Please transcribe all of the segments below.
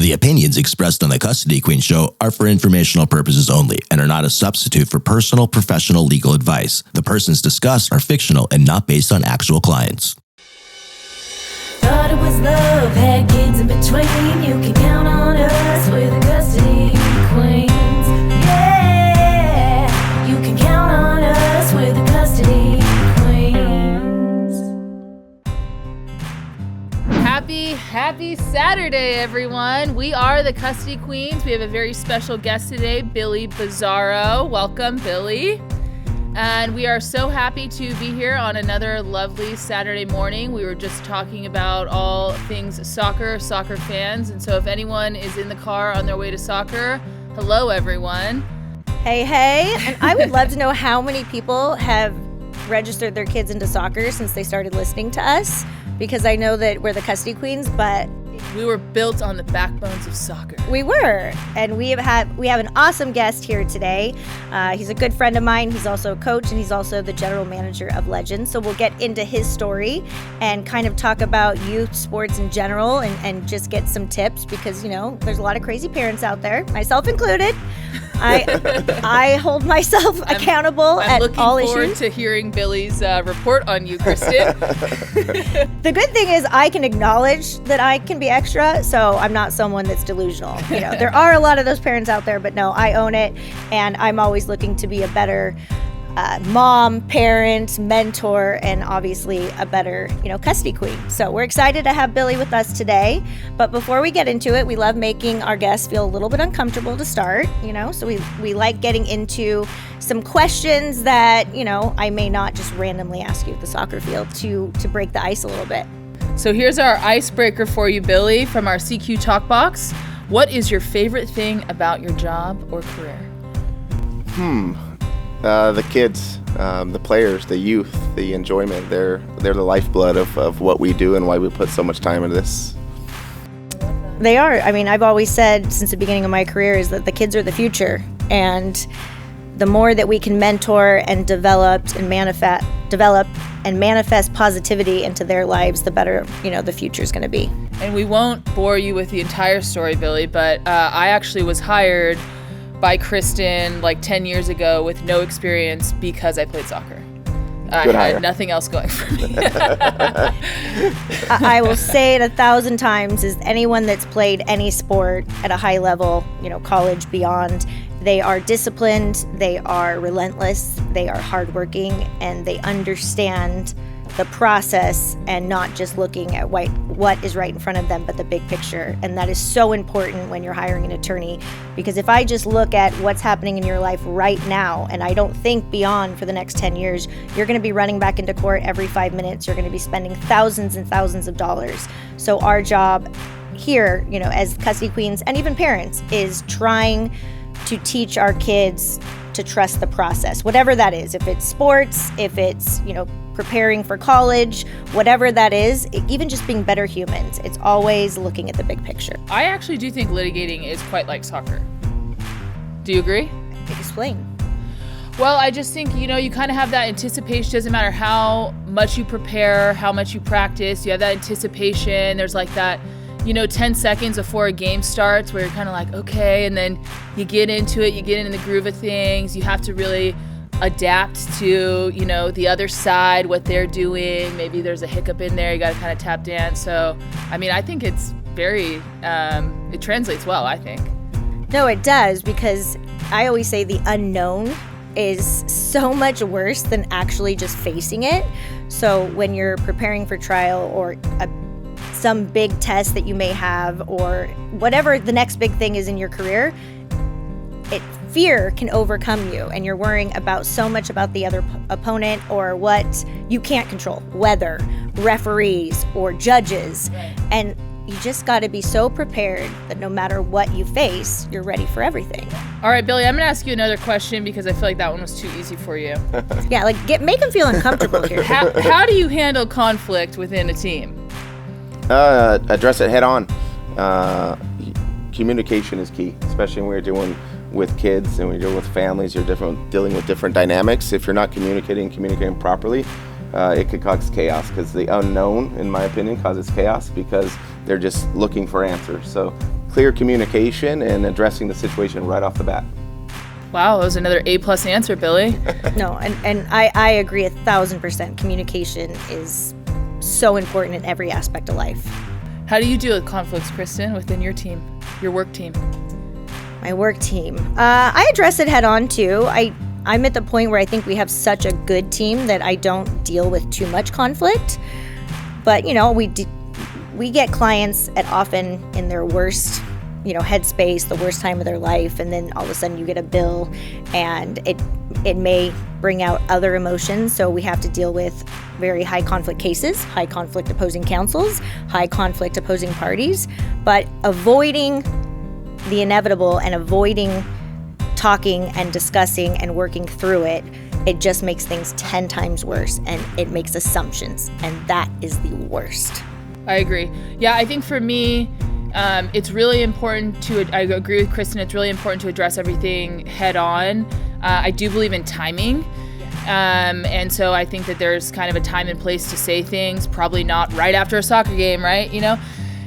The opinions expressed on the Custody Queen Show are for informational purposes only and are not a substitute for personal, professional legal advice. The persons discussed are fictional and not based on actual clients. Thought it was love, had kids in between. You can count on us, we're the Custody Queens. Yeah, you can count on us, we're the Custody Queens. Happy Saturday, everyone. We are the Custody Queens. We have a very special guest today, Billy Bizzaro. Welcome, Billy. And we are so happy to be here on another lovely Saturday morning. We were just talking about all things soccer fans. And so if anyone is in the car on their way to soccer, hello, everyone. Hey. And I would love to know how many people have registered their kids into soccer since they started listening to us, because I know that we're the Custody Queens, but we were built on the backbones of soccer. We were, and we have an awesome guest here today. He's a good friend of mine. He's also a coach, and he's also the general manager of Legends. So we'll get into his story and kind of talk about youth sports in general and just get some tips, because, you know, there's a lot of crazy parents out there, myself included. I hold myself accountable at all issues. I'm looking forward to hearing Billy's report on you, Kristen. The good thing is I can acknowledge that I can be extra, so I'm not someone that's delusional. You know, there are a lot of those parents out there, but no, I own it, and I'm always looking to be a better mom, parent, mentor, and obviously a better, custody queen. So we're excited to have Billy with us today. But before we get into it, we love making our guests feel a little bit uncomfortable to start, so we like getting into some questions that, I may not just randomly ask you at the soccer field to break the ice a little bit. So here's our icebreaker for you, Billy, from our CQ Talk Box. What is your favorite thing about your job or career? The kids, the players, the youth, the enjoyment. They're the lifeblood of what we do and why we put so much time into this. They are. I mean, I've always said since the beginning of my career is that the kids are the future. And the more that we can mentor and develop and manifest positivity into their lives, the better, the future is going to be. And we won't bore you with the entire story, Billy, but I actually was hired by Kristen like 10 years ago with no experience because I played soccer. I had nothing else going for me. I will say it 1,000 times, is anyone that's played any sport at a high level, college, beyond, they are disciplined, they are relentless, they are hardworking, and they understand the process and not just looking at what is right in front of them, but the big picture. And that is so important when you're hiring an attorney, because if I just look at what's happening in your life right now and I don't think beyond for the next 10 years, you're going to be running back into court every 5 minutes. You're going to be spending thousands and thousands of dollars. So our job here, as custody queens and even parents, is trying to teach our kids to trust the process, whatever that is. If it's sports, if it's, preparing for college, whatever that is, even just being better humans, it's always looking at the big picture. I actually do think litigating is quite like soccer. Do you agree? Explain. Well, I just think, you kind of have that anticipation. Doesn't matter how much you prepare, how much you practice, you have that anticipation. There's like that, 10 seconds before a game starts where you're kind of like, okay, and then you get into it, you get in the groove of things. You have to really adapt to, the other side, what they're doing. Maybe there's a hiccup in there, you got to kind of tap dance. So, I think it's very, it translates well, I think. No, it does, because I always say the unknown is so much worse than actually just facing it. So when you're preparing for trial or some big test that you may have, or whatever the next big thing is in your career, fear can overcome you, and you're worrying about so much about the other opponent or what you can't control, weather, referees, or judges. Right. And you just got to be so prepared that no matter what you face, you're ready for everything. All right, Billy, I'm going to ask you another question because I feel like that one was too easy for you. Yeah, make them feel uncomfortable here. How do you handle conflict within a team? Address it head on. Communication is key, especially when we're doing with kids and when you're dealing with families. You're dealing with different dynamics. If you're not communicating properly, it could cause chaos, because the unknown, in my opinion, causes chaos because they're just looking for answers. So clear communication and addressing the situation right off the bat. Wow, that was another A+ answer, Billy. No, and I agree 1,000%. Communication is so important in every aspect of life. How do you deal with conflicts, Kristen, within your team, your work team? My work team. I address it head on too. I'm at the point where I think we have such a good team that I don't deal with too much conflict. But, we get clients at often in their worst, headspace, the worst time of their life, and then all of a sudden you get a bill and it may bring out other emotions. So we have to deal with very high conflict cases, high conflict opposing counsels, high conflict opposing parties, but avoiding the inevitable and avoiding talking and discussing and working through it, it just makes things 10 times worse, and it makes assumptions, and that is the worst. I agree. Yeah, I think for me, it's really important I agree with Kristen, it's really important to address everything head on. I do believe in timing. And so I think that there's kind of a time and place to say things, probably not right after a soccer game, right?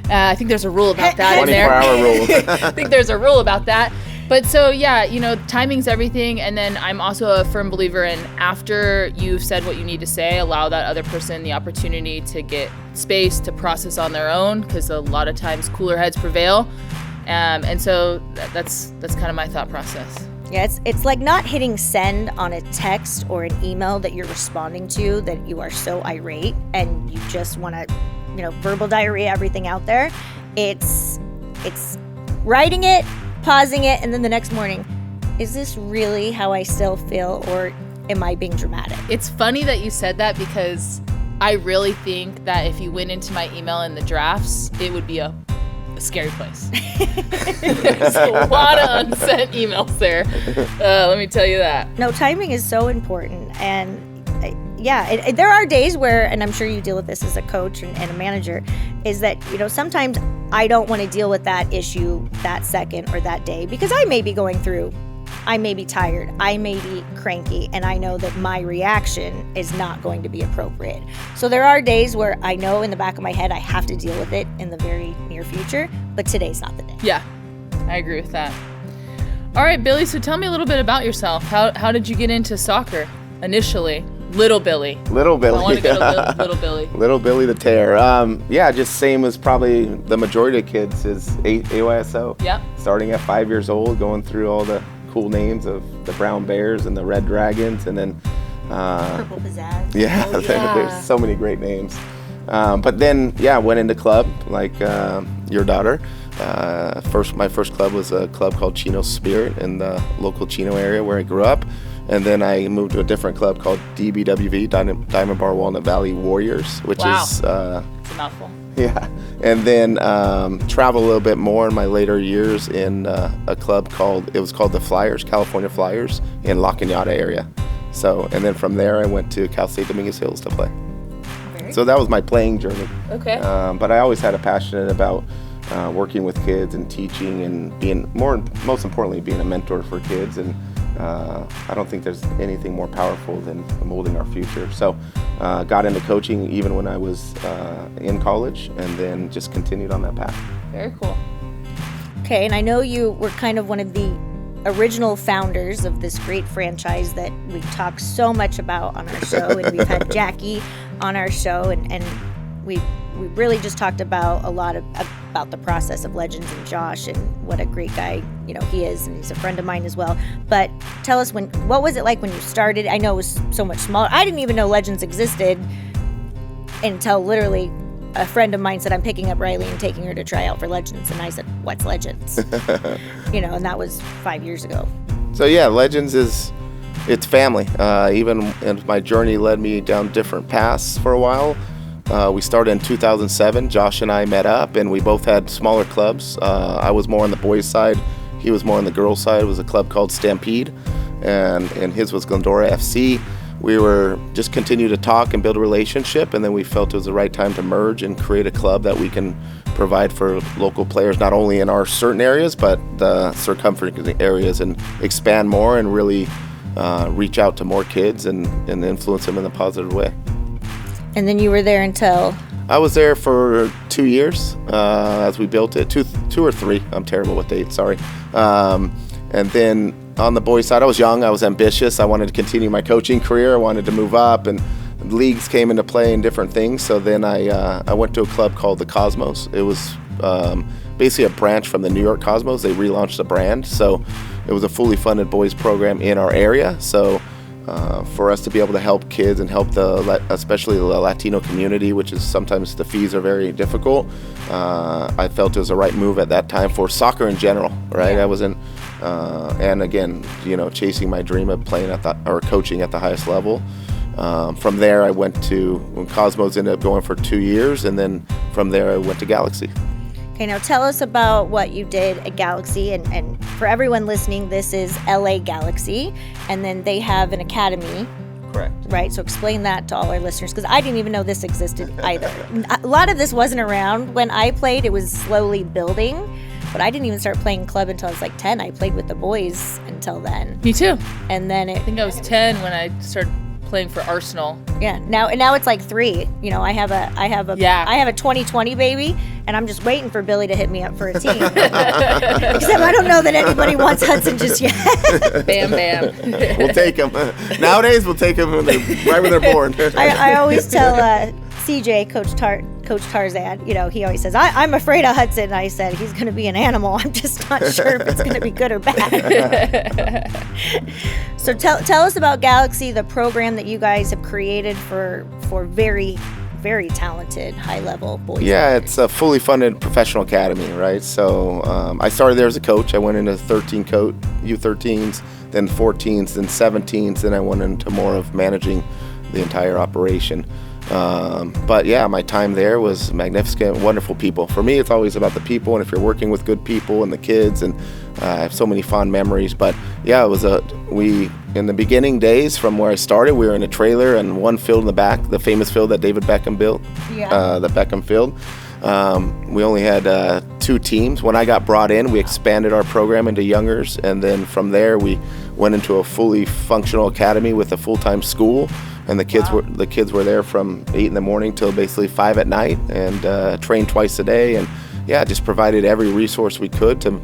I think there's a rule about that in there. 24-hour rule. I think there's a rule about that. But so, yeah, timing's everything. And then I'm also a firm believer in after you've said what you need to say, allow that other person the opportunity to get space to process on their own, because a lot of times cooler heads prevail. And so that's kind of my thought process. Yeah, it's like not hitting send on a text or an email that you're responding to that you are so irate and you just want to, verbal diarrhea everything out there. It's writing it, pausing it, and then the next morning, is this really how I still feel, or am I being dramatic? It's funny that you said that, because I really think that if you went into my email in the drafts, it would be a scary place. There's a lot of unsent emails there. Let me tell you that. No, timing is so important. And there are days where, and I'm sure you deal with this as a coach and a manager, is that, sometimes I don't want to deal with that issue that second or that day, because I may be going through, I may be tired, I may be cranky, and I know that my reaction is not going to be appropriate. So there are days where I know in the back of my head I have to deal with it in the very near future, but today's not the day. Yeah, I agree with that. All right, Billy, so tell me a little bit about yourself. How did you get into soccer initially? Little Billy. Little Billy. I want to go to Little Billy. Little Billy the Tear. Just same as probably the majority of kids is AYSO. Yeah. Starting at 5 years old, going through all the cool names of the Brown Bears and the Red Dragons, and then Purple Pizzazz. Yeah, Oh, yeah. There's so many great names. But then, went into club like your daughter. My first club was a club called Chino Spirit in the local Chino area where I grew up. And then I moved to a different club called DBWV, Diamond Bar Walnut Valley Warriors, which Wow. is... It's a mouthful. Yeah. And then travel a little bit more in my later years in a club called the Flyers, California Flyers in La Cañada area. So, and then from there I went to Cal State Dominguez Hills to play. So that was my playing journey. Okay. But I always had a passion about working with kids and teaching and being most importantly, being a mentor for kids. And I don't think there's anything more powerful than molding our future. So got into coaching even when I was in college, and then just continued on that path. Very cool. Okay, and I know you were kind of one of the original founders of this great franchise that we talk so much about on our show, and we've had Jackie on our show, and we really just talked about a lot about the process of Legends and Josh and what a great guy he is, and he's a friend of mine as well. But tell us, what was it like when you started? I know it was so much smaller. I didn't even know Legends existed until literally a friend of mine said, I'm picking up Riley and taking her to try out for Legends. And I said, what's Legends? And that was 5 years ago. So yeah, Legends it's family. Even and my journey led me down different paths for a while. We started in 2007. Josh and I met up, and we both had smaller clubs. I was more on the boys' side. He was more on the girls' side. It was a club called Stampede, and his was Glendora FC. We were just continue to talk and build a relationship, and then we felt it was the right time to merge and create a club that we can provide for local players, not only in our certain areas, but the circumference areas, and expand more and really reach out to more kids and influence them in a positive way. And then you were there until... I was there for 2 years as we built it, two or three. I'm terrible with dates, sorry. And then on the boys' side, I was young, I was ambitious. I wanted to continue my coaching career. I wanted to move up, and leagues came into play and different things. So then I went to a club called the Cosmos. It was basically a branch from the New York Cosmos. They relaunched the brand. So it was a fully funded boys program in our area. So for us to be able to help kids and help especially the Latino community, which is sometimes the fees are very difficult, I felt it was the right move at that time for soccer in general, right? I wasn't, and again, chasing my dream of playing or coaching at the highest level. From there, I went to Cosmos, ended up going for 2 years, and then from there, I went to Galaxy. Okay, now tell us about what you did at Galaxy, and for everyone listening, this is LA Galaxy, and then they have an academy. Correct. Right, so explain that to all our listeners, because I didn't even know this existed either. A lot of this wasn't around when I played. It was slowly building, but I didn't even start playing club until I was like 10. I played with the boys until then. Me too. And then I think I was 10 when I started playing for Arsenal. Yeah, now it's like 3. I have a 2020 baby, and I'm just waiting for Billy to hit me up for a team. Except I don't know that anybody wants Hudson just yet. Bam, bam. We'll take them. Nowadays, we'll take them right when they're born. I always tell CJ, Coach Tarzan, he always says, I'm afraid of Hudson. And I said, he's going to be an animal. I'm just not sure if it's going to be good or bad. So tell us about Galaxy, the program that you guys have created for very, very talented, high-level boys. Yeah, it's a fully funded professional academy, right? So I started there as a coach. I went into U13s, then 14s, then 17s, then I went into more of managing the entire operation. But yeah, my time there was magnificent, wonderful people. For me, it's always about the people, and if you're working with good people and the kids, and I have so many fond memories. But yeah, in the beginning days from where I started, we were in a trailer and one field in the back, the famous field that David Beckham built, the Beckham field. We only had 2 teams. When I got brought in, we expanded our program into youngers, and then from there we went into a fully functional academy with a full-time school. And the kids were there from 8 in the morning till basically 5 at night, and trained twice a day, and just provided every resource we could to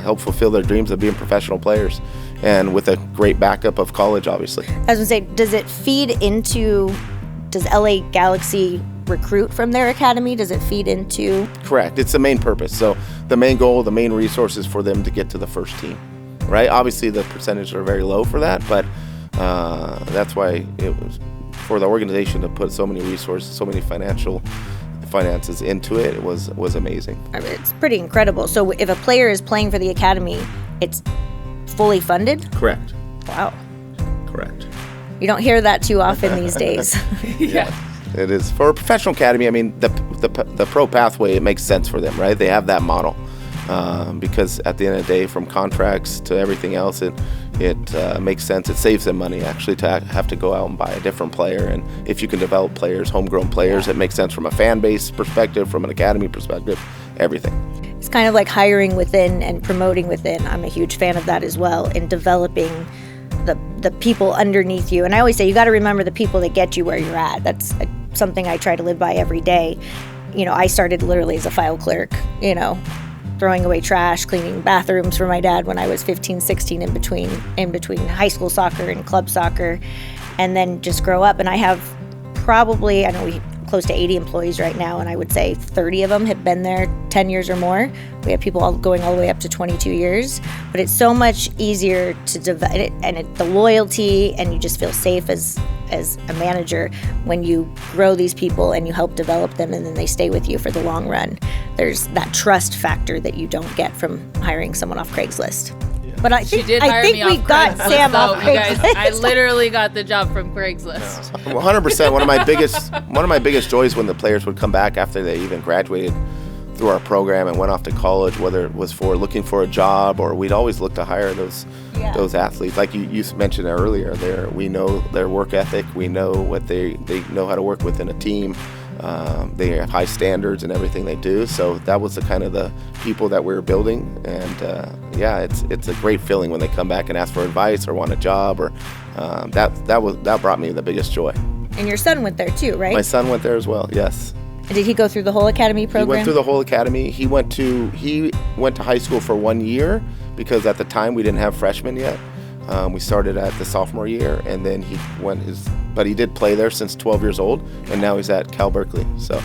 help fulfill their dreams of being professional players, and with a great backup of college, obviously. I was going to say, does LA Galaxy recruit from their academy? Does it feed into? Correct. It's the main purpose. So the main goal, the main resource is for them to get to the first team, right? Obviously, the percentages are very low for that, but that's why it was for the organization to put so many resources, so many finances into it. It was amazing. I mean, it's pretty incredible. So if a player is playing for the academy, it's fully funded? Correct. Wow. Correct. You don't hear that too often these days. Yeah. It is for a professional academy. I mean, the pro pathway, it makes sense for them, right? They have that model. Because at the end of the day, from contracts to everything else, it makes sense. It saves them money actually to have to go out and buy a different player. And if you can develop players, homegrown players, it makes sense from a fan base perspective, from an academy perspective, everything. It's kind of like hiring within and promoting within. I'm a huge fan of that as well, in developing the people underneath you. And I always say you got to remember the people that get you where you're at. That's something I try to live by every day. I started literally as a file clerk, throwing away trash, cleaning bathrooms for my dad when I was 15, 16, in between high school soccer and club soccer, and then just grow up. And I have probably, I know we close to 80 employees right now, and I would say 30 of them have been there 10 years or more. We have people going all the way up to 22 years, but it's so much easier to develop it, and the loyalty, and you just feel safe as a manager when you grow these people and you help develop them, and then they stay with you for the long run. There's that trust factor that you don't get from hiring someone off Craigslist. But I think we got Sam off Craigslist. Guys, I literally got the job from Craigslist. 100%. One of my biggest joys when the players would come back after they even graduated through our program and went off to college, whether it was for looking for a job, or we'd always look to hire those athletes. Like you mentioned earlier, we know their work ethic. We know what they know how to work within a team. They have high standards in everything they do. So that was the people that we were building. And it's a great feeling when they come back and ask for advice or want a job, or that brought me the biggest joy. And your son went there too, right? My son went there as well, yes. Did he go through the whole academy program? He went through the whole academy. He went to high school for 1 year because at the time we didn't have freshmen yet. We started at the sophomore year, and then but he did play there since 12 years old, and now he's at Cal Berkeley. So.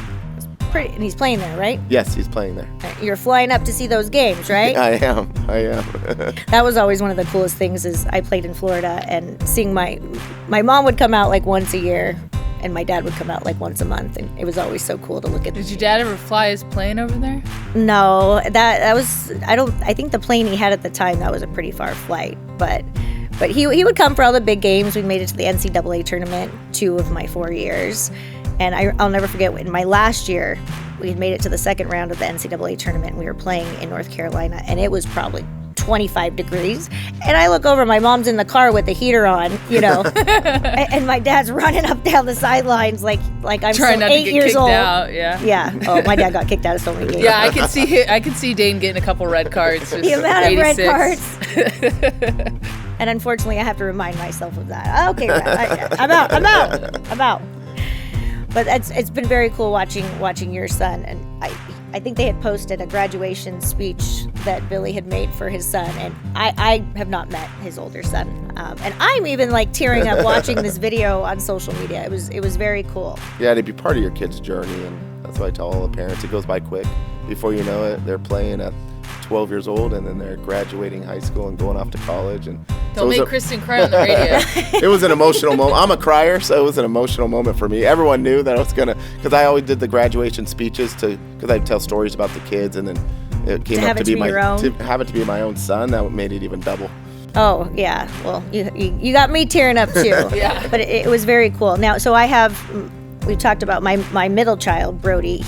And he's playing there, right? Yes, he's playing there. You're flying up to see those games, right? I am. That was always one of the coolest things is I played in Florida, and seeing my mom would come out like once a year, and my dad would come out like once a month, and it was always so cool to look at. Did your dad ever fly his plane over there? No, that was I think the plane he had at the time, that was a pretty far flight, but he would come for all the big games. We made it to the NCAA tournament 2 of my 4 years. And I'll never forget, in my last year, we had made it to the second round of the NCAA tournament, and we were playing in North Carolina, and it was probably 25 degrees. And I look over, my mom's in the car with the heater on, and my dad's running up down the sidelines like I'm trying still not 8 to get years kicked old. out, yeah. Yeah. Oh, my dad got kicked out of so many games. Yeah, I could see Dane getting a couple red cards. The amount of red 86. cards. And unfortunately, I have to remind myself of that. Okay, I'm out. But it's been very cool watching your son, and I think they had posted a graduation speech that Billy had made for his son, and I have not met his older son, and I'm even like tearing up watching this video on social media. It was very cool. Yeah, to be part of your kid's journey, and that's why I tell all the parents, it goes by quick. Before you know it, they're playing at 12 years old, and then they're graduating high school and going off to college. And don't make Kristen cry on the radio. It was an emotional moment. I'm a crier, so it was an emotional moment for me. Everyone knew that I was because I always did the graduation speeches because I'd tell stories about the kids, and then it came up to be have it to be my own son. That made it even double. Oh yeah, well you got me tearing up too. Yeah, but it was very cool. Now, so we talked about my middle child, Brody.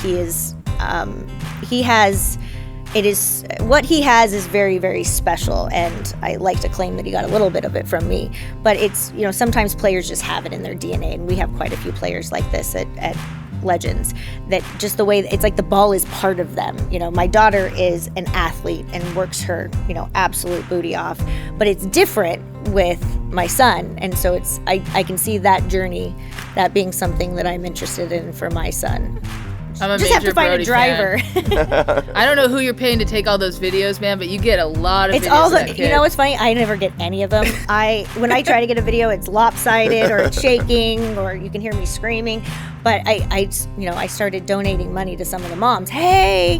What he has is very, very special, and I like to claim that he got a little bit of it from me. But it's, sometimes players just have it in their DNA, and we have quite a few players like this at Legends, that just the way it's like the ball is part of them. My daughter is an athlete and works her, absolute booty off, but it's different with my son, and so I can see that journey, that being something that I'm interested in for my son. I'm a just major have to find Brody a driver. I don't know who you're paying to take all those videos, man, but you get a lot of videos of that kid. What's funny? I never get any of them. When I try to get a video, it's lopsided or it's shaking, or you can hear me screaming. But I started donating money to some of the moms. Hey,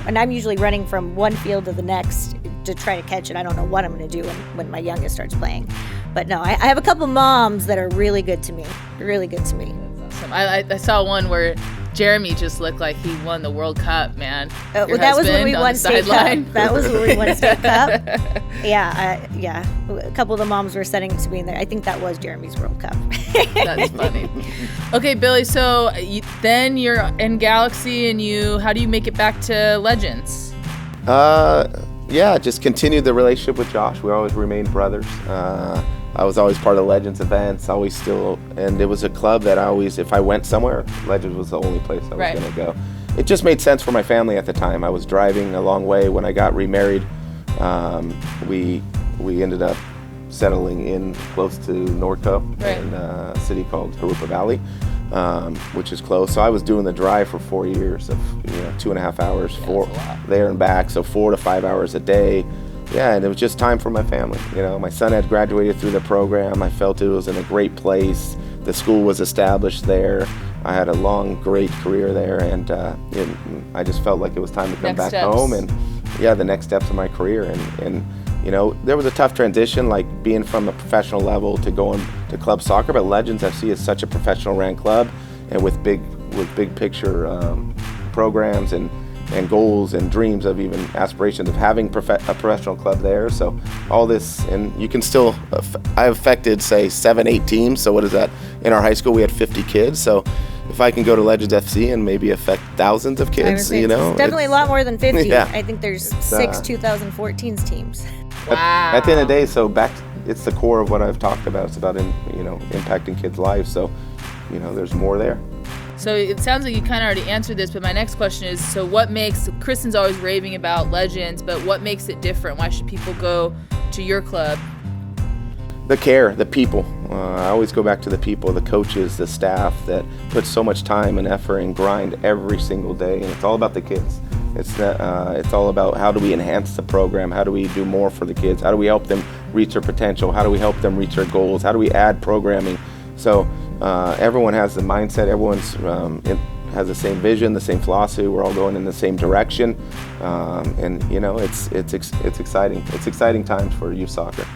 and I'm usually running from one field to the next to try to catch it. I don't know what I'm going to do when my youngest starts playing. But no, I have a couple moms that are really good to me. Really good to me. That's awesome. I saw one where Jeremy just looked like he won the World Cup, man. That was when we won State Cup. That was when we won State Cup. Yeah. A couple of the moms were sending it to me, and I think that was Jeremy's World Cup. That's funny. Okay, Billy, so then you're in Galaxy, and how do you make it back to Legends? Just continued the relationship with Josh. We always remained brothers. I was always part of Legends events, and it was a club that if I went somewhere, Legends was the only place I was going to go. It just made sense for my family at the time. I was driving a long way when I got remarried. We ended up settling in close to Norco, in a city called Harupa Valley, which is close. So I was doing the drive for 4 years of 2.5 hours there and back, so 4 to 5 hours a day. Yeah, and it was just time for my family. My son had graduated through the program. I felt it was in a great place. The school was established there. I had a long, great career there, and I just felt like it was time to come back home. And the next steps of my career. And there was a tough transition, like being from a professional level to going to club soccer. But Legends FC is such a professional ran club, and with big picture programs and goals and dreams of even aspirations of having a professional club there. So all this, and you can still, I affected, say, 7-8 teams. So what is that? In our high school, we had 50 kids. So if I can go to Legends FC and maybe affect thousands of kids, it's definitely a lot more than 50. Yeah. I think there's 6 2014's teams. Wow. At the end of the day, it's the core of what I've talked about. It's about, impacting kids' lives. So, there's more there. So it sounds like you kind of already answered this, but my next question is, so what makes, Kristen's always raving about Legends, but what makes it different? Why should people go to your club? The care, the people. I always go back to the people, the coaches, the staff that put so much time and effort and grind every single day, and it's all about the kids. It's all about how do we enhance the program, how do we do more for the kids, how do we help them reach their potential, how do we help them reach their goals, how do we add programming. So everyone has the mindset, everyone's has the same vision, the same philosophy. We're all going in the same direction, and it's exciting. It's exciting times for youth soccer.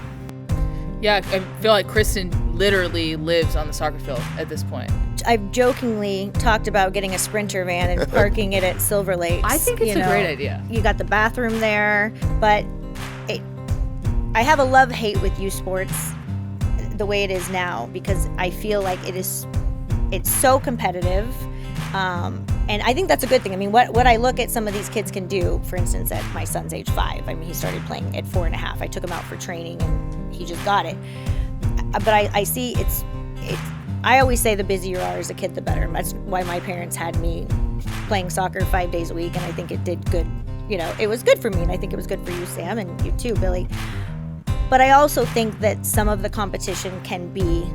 Yeah, I feel like Kristen literally lives on the soccer field at this point. I've jokingly talked about getting a Sprinter van and parking it at Silver Lakes. I think it's a great idea. You got the bathroom there, but I have a love-hate with youth sports the way it is now, because I feel like it's so competitive. And I think that's a good thing. I mean, what I look at some of these kids can do, for instance, at my son's age 5. I mean, he started playing at 4.5. I took him out for training and he just got it. But I see I always say the busier you are as a kid, the better. And that's why my parents had me playing soccer 5 days a week. And I think it did good. It was good for me. And I think it was good for you, Sam, and you too, Billy. But I also think that some of the competition can be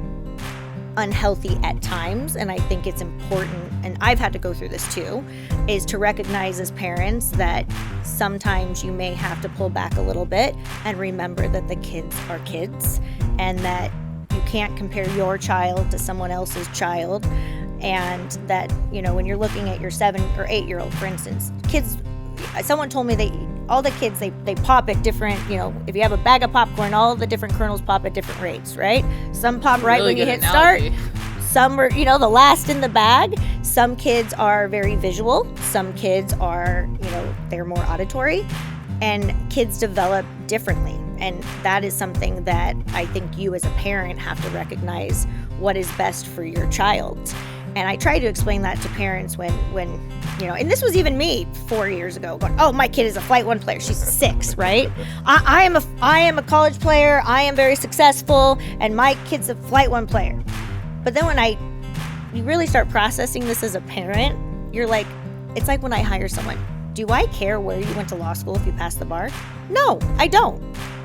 unhealthy at times, and I think it's important, and I've had to go through this too, is to recognize as parents that sometimes you may have to pull back a little bit and remember that the kids are kids, and that you can't compare your child to someone else's child, and that when you're looking at your 7 or 8-year-old, for instance, kids, someone told me all the kids, they pop at different, if you have a bag of popcorn, all the different kernels pop at different rates, right? Some pop right really when you hit analogy. start. Some are, the last in the bag. Some kids are very visual. Some kids are, they're more auditory. And kids develop differently. And that is something that I think you as a parent have to recognize what is best for your child. And I try to explain that to parents when and this was even me 4 years ago, going, oh, my kid is a Flight 1 player. She's 6, right? I am a college player. I am very successful, and my kid's a Flight 1 player. But then when you really start processing this as a parent, you're like, it's like when I hire someone. Do I care where you went to law school if you passed the bar? No, I don't.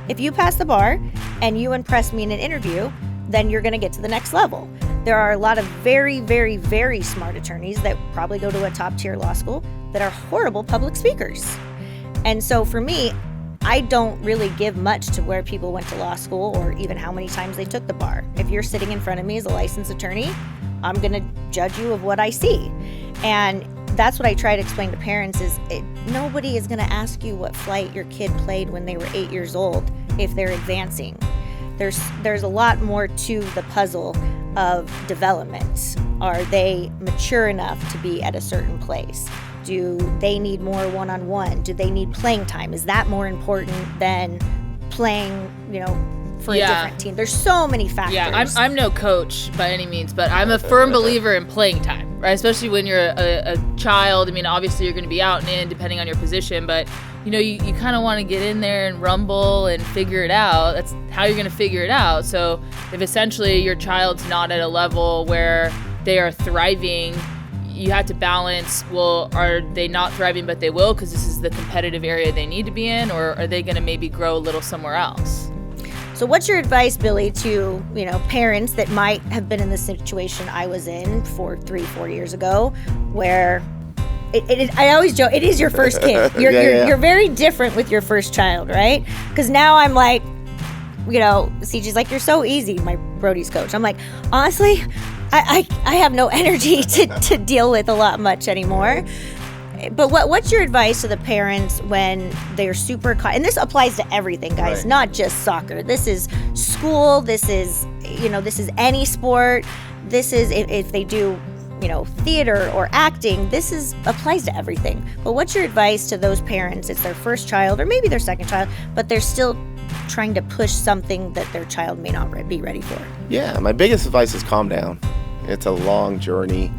If you pass the bar and you impress me in an interview, then you're going to get to the next level. There are a lot of very, very, very smart attorneys that probably go to a top-tier law school that are horrible public speakers. And so for me, I don't really give much to where people went to law school or even how many times they took the bar. If you're sitting in front of me as a licensed attorney, I'm going to judge you of what I see. And that's what I try to explain to parents is nobody is going to ask you what flight your kid played when they were 8 years old if they're advancing. There's a lot more to the puzzle of development. Are they mature enough to be at a certain place? Do they need more one-on-one? Do they need playing time? Is that more important than playing, for a different team? There's so many factors. Yeah, I'm no coach by any means, but I'm a firm believer in playing time, right? Especially when you're a child. I mean, obviously you're going to be out and in depending on your position, but you kind of want to get in there and rumble and figure it out. That's how you're going to figure it out. So if essentially your child's not at a level where they are thriving, you have to balance, well, are they not thriving but they will because this is the competitive area they need to be in, or are they going to maybe grow a little somewhere else? So what's your advice, Billy, to parents that might have been in the situation I was in 3-4 years ago, where I always joke, it is your first kid. You're very different with your first child, right? Because now I'm like, CJ's like, you're so easy, my Brody's coach. I'm like, honestly, I have no energy to deal with a lot much anymore. But what's your advice to the parents when they're super caught? And this applies to everything, guys, right. Not just soccer. This is school. This is, this is any sport. This is if they do, theater or acting, applies to everything. But what's your advice to those parents? It's their first child or maybe their second child, but they're still trying to push something that their child may not be ready for. Yeah, my biggest advice is calm down. It's a long journey.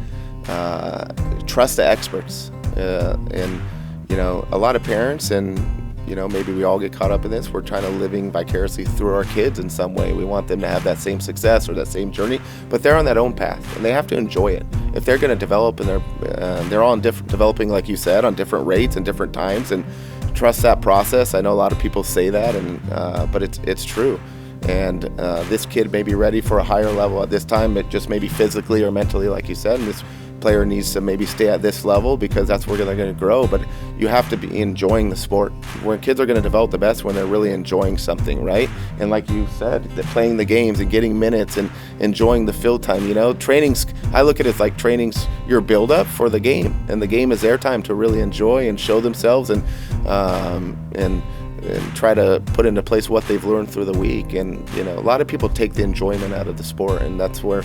Trust the experts. And a lot of parents, and maybe we all get caught up in this, we're trying to living vicariously through our kids in some way. We want them to have that same success or that same journey, but they're on that own path and they have to enjoy it. If they're going to develop and they're all developing, like you said, on different rates and different times, and trust that process. I know a lot of people say that, and but it's true. And this kid may be ready for a higher level at this time, it just maybe physically or mentally, like you said, and this player needs to maybe stay at this level because that's where they're going to grow. But you have to be enjoying the sport. When kids are going to develop the best when they're really enjoying something, right? And like you said, playing the games and getting minutes and enjoying the field time. Trainings, I look at it like trainings, your build up for the game, and the game is their time to really enjoy and show themselves and try to put into place what they've learned through the week. And a lot of people take the enjoyment out of the sport, and that's where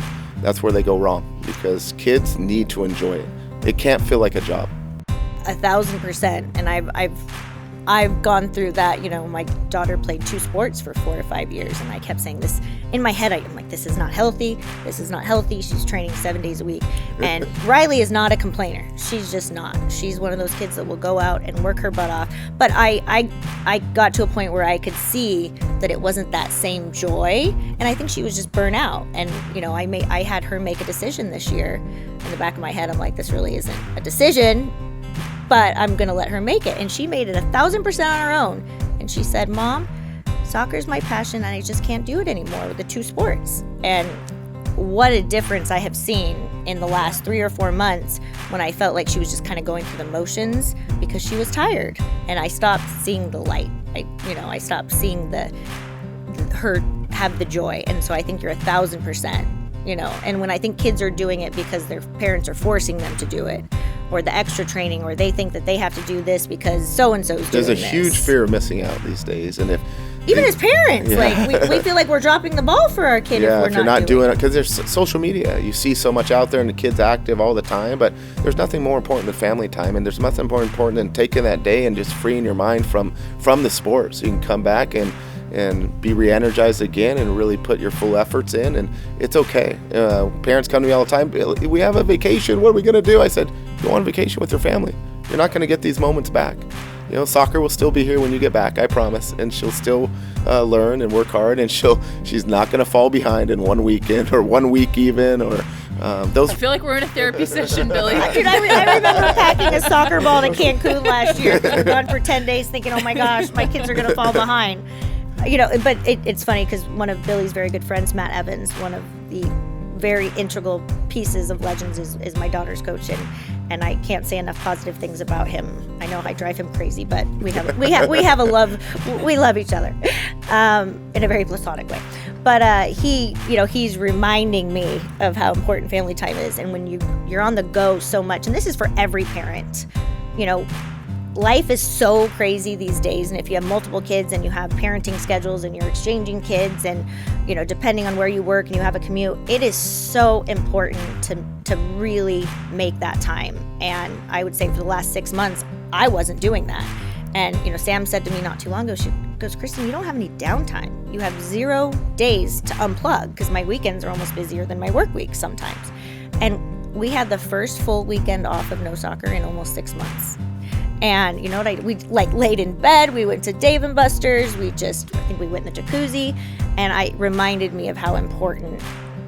they go wrong, because kids need to enjoy it. It can't feel like a job. 1,000%. And I've gone through that. My daughter played 2 sports for 4 to 5 years, and I kept saying this in my head. I'm like, this is not healthy. This is not healthy. She's training 7 days a week. And Riley is not a complainer. She's just not. She's one of those kids that will go out and work her butt off. But I got to a point where I could see that it wasn't that same joy, and I think she was just burnt out. And I had her make a decision this year. In the back of my head, I'm like, this really isn't a decision, but I'm going to let her make it. And she made it 1,000% on her own. And she said, Mom, soccer's my passion, and I just can't do it anymore with the 2 sports. And what a difference I have seen in the last 3 or 4 months when I felt like she was just kind of going through the motions because she was tired. And I stopped seeing the light. I stopped seeing her have the joy. And so I think you're 1,000%, and when I think kids are doing it because their parents are forcing them to do it, or the extra training, or they think that they have to do this because so-and-so's doing this. There's a huge fear of missing out these days. And even as parents, we feel like we're dropping the ball for our kid if you're not doing it. Because there's social media. You see so much out there and the kids active all the time, but there's nothing more important than family time, and there's nothing more important than taking that day and just freeing your mind from the sport so you can come back and be re-energized again and really put your full efforts in. And it's okay. Parents come to me all the time, we have a vacation, what are we going to do? I said, go on vacation with your family. You're not going to get these moments back. Soccer will still be here when you get back, I promise. And she'll still learn and work hard, and she's not going to fall behind in one weekend or 1 week even, or those. I feel like we're in a therapy session, Billy. Dude, I remember packing a soccer ball to Cancun last year. We were gone for 10 days thinking, oh my gosh, my kids are going to fall behind. But it's funny because one of Billy's very good friends, Matt Evans, one of the very integral pieces of Legends is my daughter's coach, and I can't say enough positive things about him. I know I drive him crazy, but we have a love. We love each other in a very platonic way. But he's reminding me of how important family time is, and when you're on the go so much, and this is for every parent, life is so crazy these days, and if you have multiple kids and you have parenting schedules and you're exchanging kids and depending on where you work and you have a commute, it is so important to really make that time. And I would say for the last 6 months I wasn't doing that. And Sam said to me not too long ago, she goes, Kristen, you don't have any downtime. You have 0 days to unplug, because my weekends are almost busier than my work weeks sometimes. And we had the first full weekend off of no soccer in almost 6 months. And you know what we laid in bed, we went to Dave & Buster's, I think we went in the jacuzzi, and I reminded me of how important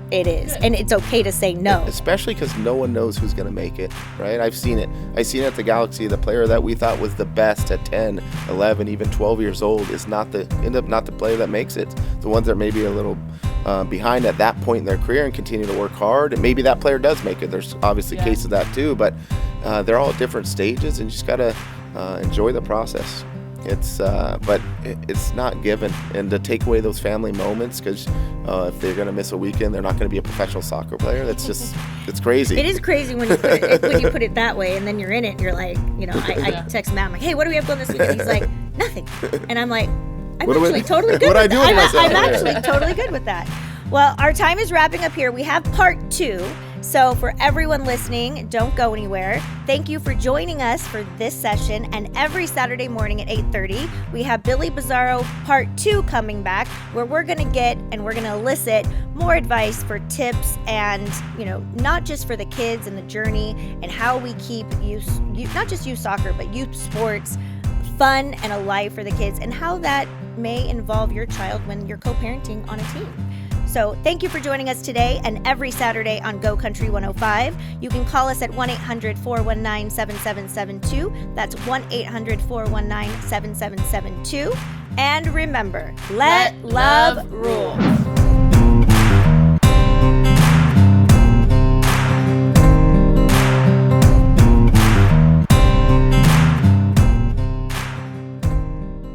it is. And it's okay to say no. Especially because no one knows who's going to make it, right? I've seen it at the Galaxy. The player that we thought was the best at 10, 11, even 12 years old is not the player that makes it. The ones that may be a little behind at that point in their career and continue to work hard, and maybe that player does make it. There's obviously cases of that too, but they're all at different stages, and you just got to enjoy the process. But it's not given, and to take away those family moments, because if they're going to miss a weekend, they're not going to be a professional soccer player. It's crazy. It is crazy when you put it that way, and then you're in it, and you're like, I text Matt, I'm like, hey, what do we have going this weekend? He's like, nothing. And I'm like, I'm actually totally good with that. I'm actually totally good with that. Well, our time is wrapping up here. We have part 2. So for everyone listening, don't go anywhere. Thank you for joining us for this session. And every Saturday morning at 8:30, we have Billy Bizzaro part 2 coming back, where we're going to elicit more advice for tips and, not just for the kids and the journey and how we keep not just youth soccer, but youth sports fun and alive for the kids, and how that may involve your child when you're co-parenting on a team. So thank you for joining us today and every Saturday on Go Country 105. You can call us at 1-800-419-7772. That's 1-800-419-7772. And remember, let love rule.